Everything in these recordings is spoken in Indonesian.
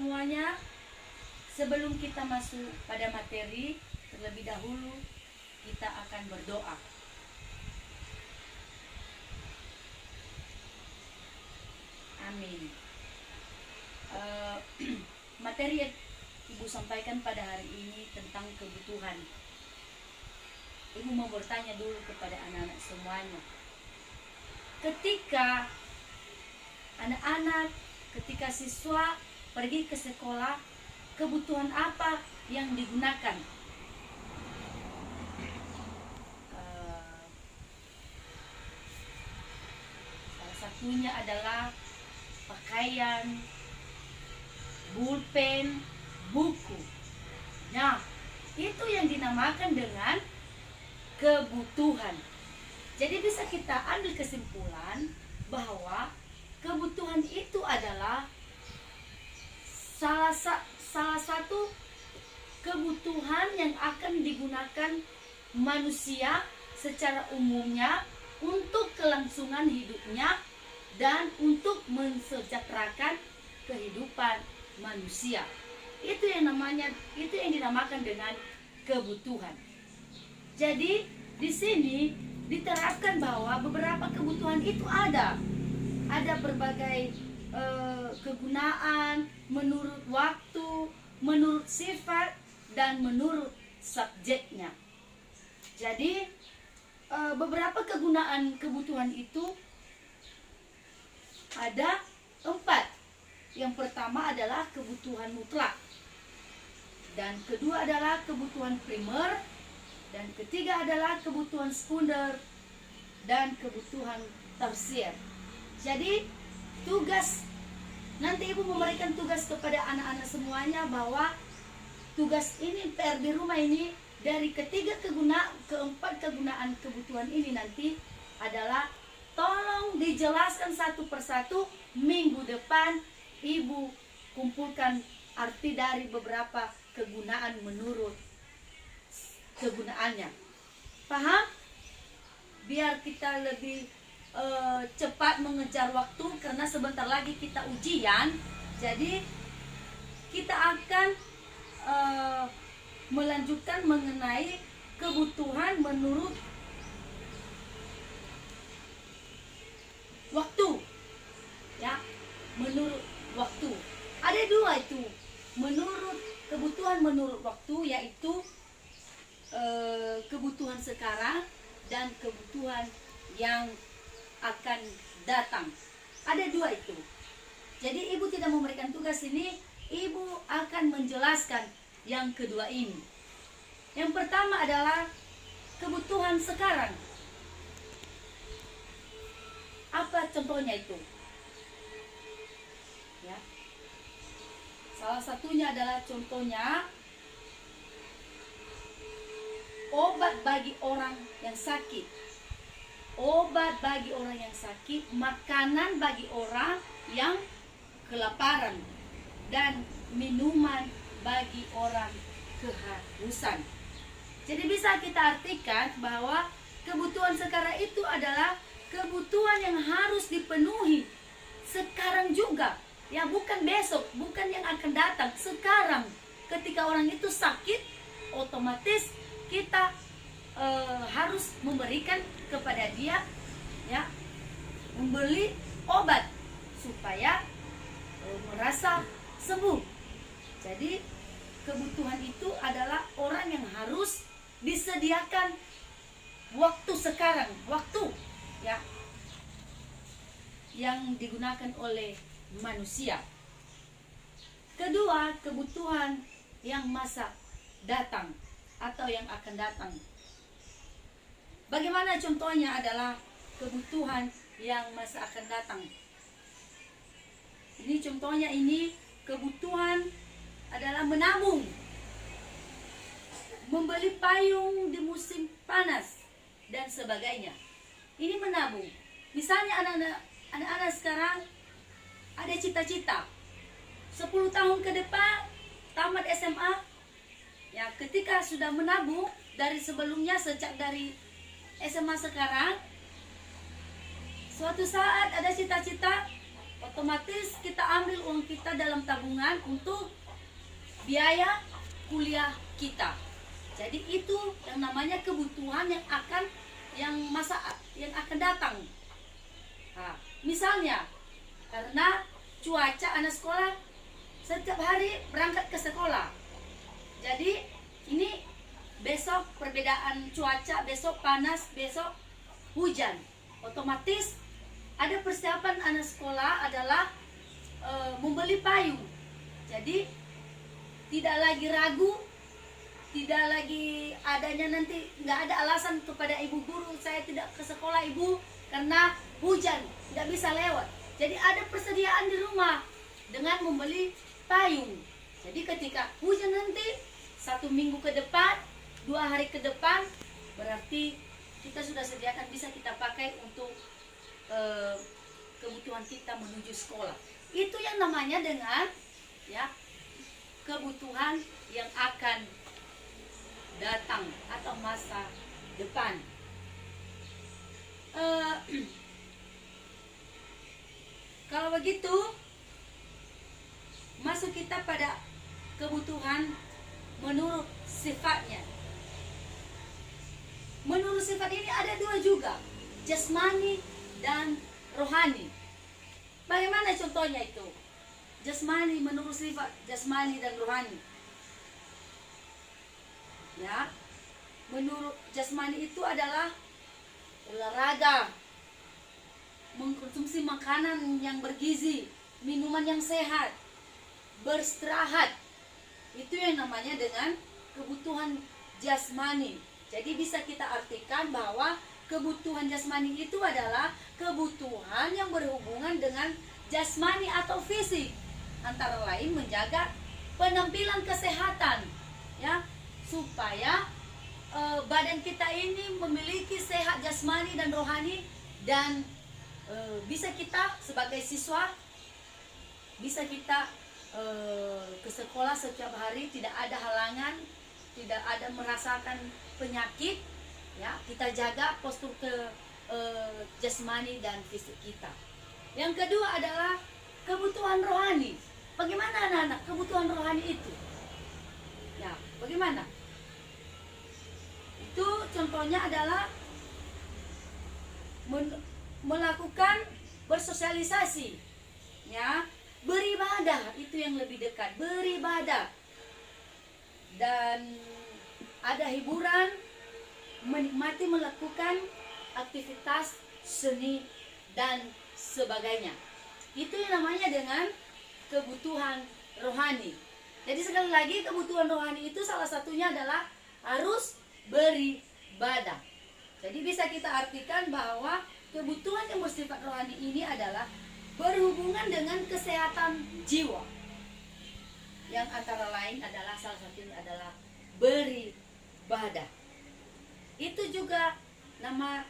semuanya, sebelum kita masuk pada materi, terlebih dahulu kita akan berdoa. Amin. Materi yang Ibu sampaikan pada hari ini tentang kebutuhan. Ibu mau bertanya dulu kepada anak-anak semuanya. Ketika anak-anak, ketika siswa pergi ke sekolah, kebutuhan apa yang digunakan? Salah satunya adalah pakaian, pulpen, buku. Nah, itu yang dinamakan dengan kebutuhan. Jadi bisa kita ambil kesimpulan bahwa kebutuhan itu adalah salah satu kebutuhan yang akan digunakan manusia secara umumnya untuk kelangsungan hidupnya dan untuk mensejahterakan kehidupan manusia. Itu yang dinamakan dengan kebutuhan. Jadi di sini diterapkan bahwa beberapa kebutuhan itu ada berbagai kegunaan menurut waktu, menurut sifat, dan menurut subjeknya. Jadi beberapa kebutuhan itu ada 4. Yang pertama adalah kebutuhan mutlak, dan kedua adalah kebutuhan primer, dan ketiga adalah kebutuhan sekunder, dan kebutuhan tersier. Jadi tugas, nanti Ibu memberikan tugas kepada anak-anak semuanya bahwa tugas ini, PR di rumah ini, dari keempat kegunaan kebutuhan ini nanti adalah tolong dijelaskan satu persatu. Minggu depan Ibu kumpulkan arti dari beberapa kegunaan menurut kegunaannya. Paham? Biar kita lebih cepat mengejar waktu, karena sebentar lagi kita ujian. Jadi kita akan melanjutkan mengenai kebutuhan menurut waktu, ya, menurut waktu. Ada 2 itu, kebutuhan menurut waktu, yaitu kebutuhan sekarang dan kebutuhan yang akan datang. Ada 2 itu. Jadi Ibu tidak memberikan tugas ini, Ibu akan menjelaskan yang kedua ini. Yang pertama adalah kebutuhan sekarang. Apa contohnya itu? Ya. Salah satunya adalah contohnya obat bagi orang yang sakit. Obat bagi orang yang sakit, makanan bagi orang yang kelaparan, dan minuman bagi orang kehausan. Jadi bisa kita artikan bahwa kebutuhan sekarang itu adalah kebutuhan yang harus dipenuhi sekarang juga, ya, bukan besok, bukan yang akan datang. Sekarang ketika orang itu sakit, otomatis kita harus memberikan kepada dia, ya, membeli obat supaya merasa sembuh. Jadi kebutuhan itu adalah orang yang harus disediakan waktu sekarang, waktu, ya, yang digunakan oleh manusia. Kedua, kebutuhan yang masa datang atau yang akan datang. Bagaimana contohnya adalah kebutuhan yang masa akan datang. Ini contohnya, ini kebutuhan adalah menabung, membeli payung di musim panas dan sebagainya. Ini menabung. Misalnya anak-anak sekarang ada cita-cita 10 tahun ke depan tamat SMA. Ya, ketika sudah menabung dari sebelumnya, sejak dari SMA sekarang, suatu saat ada cita-cita otomatis kita ambil uang kita dalam tabungan untuk biaya kuliah kita. Jadi itu yang namanya kebutuhan yang akan datang. Nah, misalnya karena cuaca anak sekolah setiap hari berangkat ke sekolah. Jadi ini besok perbedaan cuaca, besok panas, besok hujan. Otomatis ada persiapan anak sekolah adalah membeli payung. Jadi tidak lagi ragu, tidak lagi adanya nanti nggak ada alasan kepada ibu guru, saya tidak ke sekolah ibu karena hujan nggak bisa lewat. Jadi ada persediaan di rumah dengan membeli payung. Jadi ketika hujan nanti 1 minggu ke depan, 2 hari ke depan, berarti kita sudah sediakan, bisa kita pakai untuk kebutuhan kita menuju sekolah. Itu yang namanya dengan ya kebutuhan yang akan datang atau masa depan. Kalau begitu, masuk kita pada kebutuhan menurut sifatnya. Menurut sifat ini ada 2 juga, jasmani dan rohani. Bagaimana contohnya itu? Jasmani, menurut sifat jasmani dan rohani. Ya, menurut jasmani itu adalah olahraga, mengkonsumsi makanan yang bergizi, minuman yang sehat, beristirahat. Itu yang namanya dengan kebutuhan jasmani. Jadi bisa kita artikan bahwa kebutuhan jasmani itu adalah kebutuhan yang berhubungan dengan jasmani atau fisik. Antara lain menjaga penampilan kesehatan, ya, supaya badan kita ini memiliki sehat jasmani dan rohani, dan bisa kita sebagai siswa bisa kita ke sekolah setiap hari, tidak ada halangan, tidak ada merasakan penyakit, ya, kita jaga postur jasmani dan fisik kita. Yang kedua adalah kebutuhan rohani. Bagaimana anak-anak kebutuhan rohani itu? Ya, bagaimana? Itu contohnya adalah melakukan bersosialisasi, ya, beribadah, itu yang lebih dekat, beribadah, dan ada hiburan, menikmati melakukan aktivitas seni dan sebagainya. Itu yang namanya dengan kebutuhan rohani. Jadi sekali lagi, kebutuhan rohani itu salah satunya adalah harus beribadah. Jadi bisa kita artikan bahwa kebutuhan yang bersifat rohani ini adalah berhubungan dengan kesehatan jiwa, yang antara lain adalah salah satunya adalah beribadah. Itu juga nama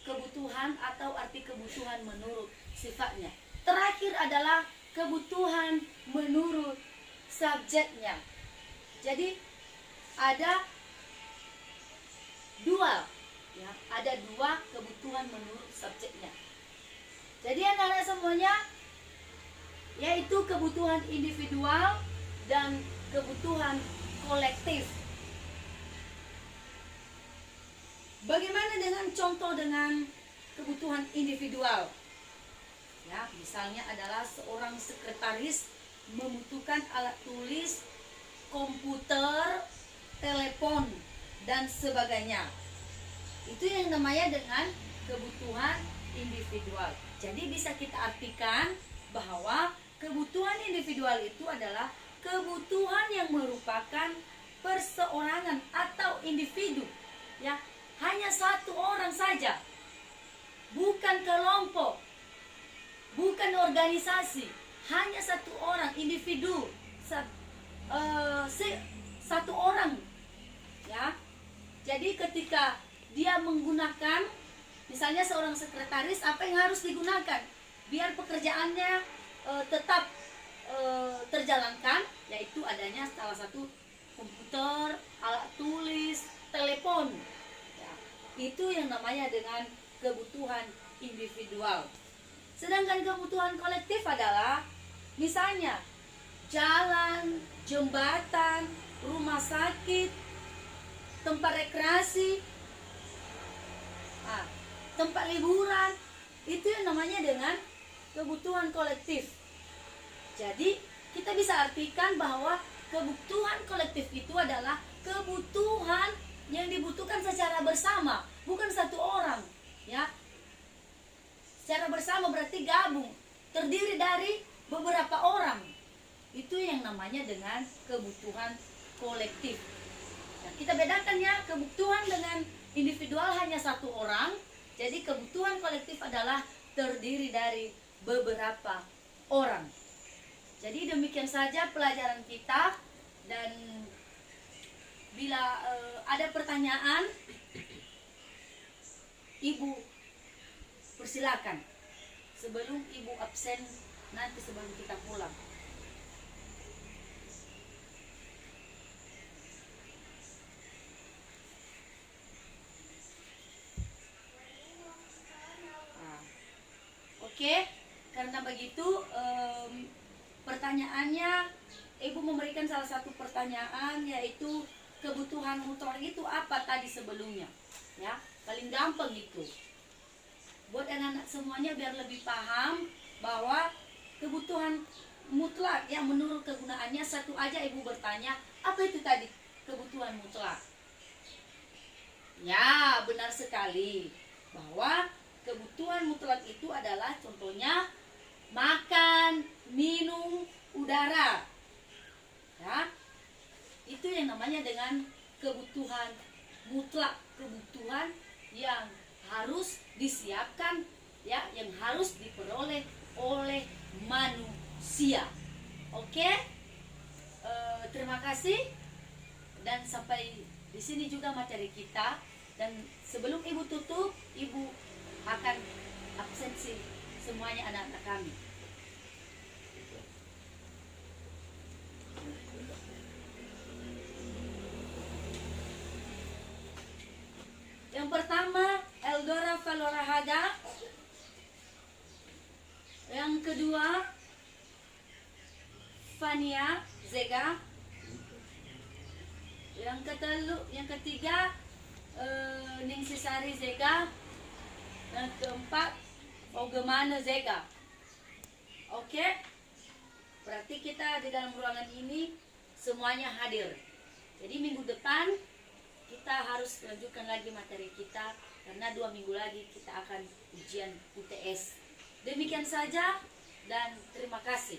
kebutuhan atau arti kebutuhan menurut sifatnya. Terakhir adalah kebutuhan menurut subjeknya. Jadi ada 2, ya, ada 2 kebutuhan menurut subjeknya. Jadi anak-anak semuanya, yaitu kebutuhan individual dan kebutuhan kolektif. Bagaimana dengan contoh dengan kebutuhan individual? Ya, misalnya adalah seorang sekretaris membutuhkan alat tulis, komputer, telepon, dan sebagainya. Itu yang namanya dengan kebutuhan individual. Jadi bisa kita artikan bahwa kebutuhan individual itu adalah kebutuhan yang merupakan perseorangan atau individu, ya, hanya satu orang saja, bukan kelompok, bukan organisasi, hanya satu orang, individu, satu orang, ya. Jadi ketika dia menggunakan, misalnya seorang sekretaris, apa yang harus digunakan biar pekerjaannya tetap terjalankan, yaitu adanya salah satu komputer, alat tulis, telepon, ya. Itu yang namanya dengan kebutuhan individual. Sedangkan kebutuhan kolektif adalah misalnya jalan, jembatan, rumah sakit, tempat rekreasi, tempat liburan. Itu yang namanya dengan kebutuhan kolektif. Jadi kita bisa artikan bahwa kebutuhan kolektif itu adalah kebutuhan yang dibutuhkan secara bersama, bukan satu orang, ya. Secara bersama berarti gabung, terdiri dari beberapa orang. Itu yang namanya dengan kebutuhan kolektif. Nah, kita bedakan ya, kebutuhan dengan individual hanya satu orang. Jadi kebutuhan kolektif adalah terdiri dari beberapa orang. Jadi demikian saja pelajaran kita, dan bila ada pertanyaan, Ibu persilakan sebelum Ibu absen nanti sebelum kita pulang. Oke, karena begitu pertanyaannya, Ibu memberikan salah satu pertanyaan, yaitu kebutuhan mutlak itu apa tadi sebelumnya, ya, paling gampang itu buat anak-anak semuanya biar lebih paham bahwa kebutuhan mutlak yang menurut kegunaannya. Satu aja Ibu bertanya, apa itu tadi kebutuhan mutlak? Ya, benar sekali bahwa kebutuhan mutlak itu adalah contohnya makan, minum, udara. Ya, itu yang namanya dengan kebutuhan mutlak, kebutuhan yang harus disiapkan, ya, yang harus diperoleh oleh manusia. Oke, terima kasih, dan sampai di sini juga materi kita. Dan sebelum Ibu tutup, Ibu akan absensi semuanya anak-anak kami. Yang pertama Eldora Valorahada, yang kedua Fania Zega, yang ketiga Ningsi Sari Zega, yang keempat Ogemane Zega. Oke, berarti kita di dalam ruangan ini semuanya hadir. Jadi minggu depan kita harus lanjutkan lagi materi kita, karena 2 minggu lagi kita akan ujian UTS. Demikian saja dan terima kasih.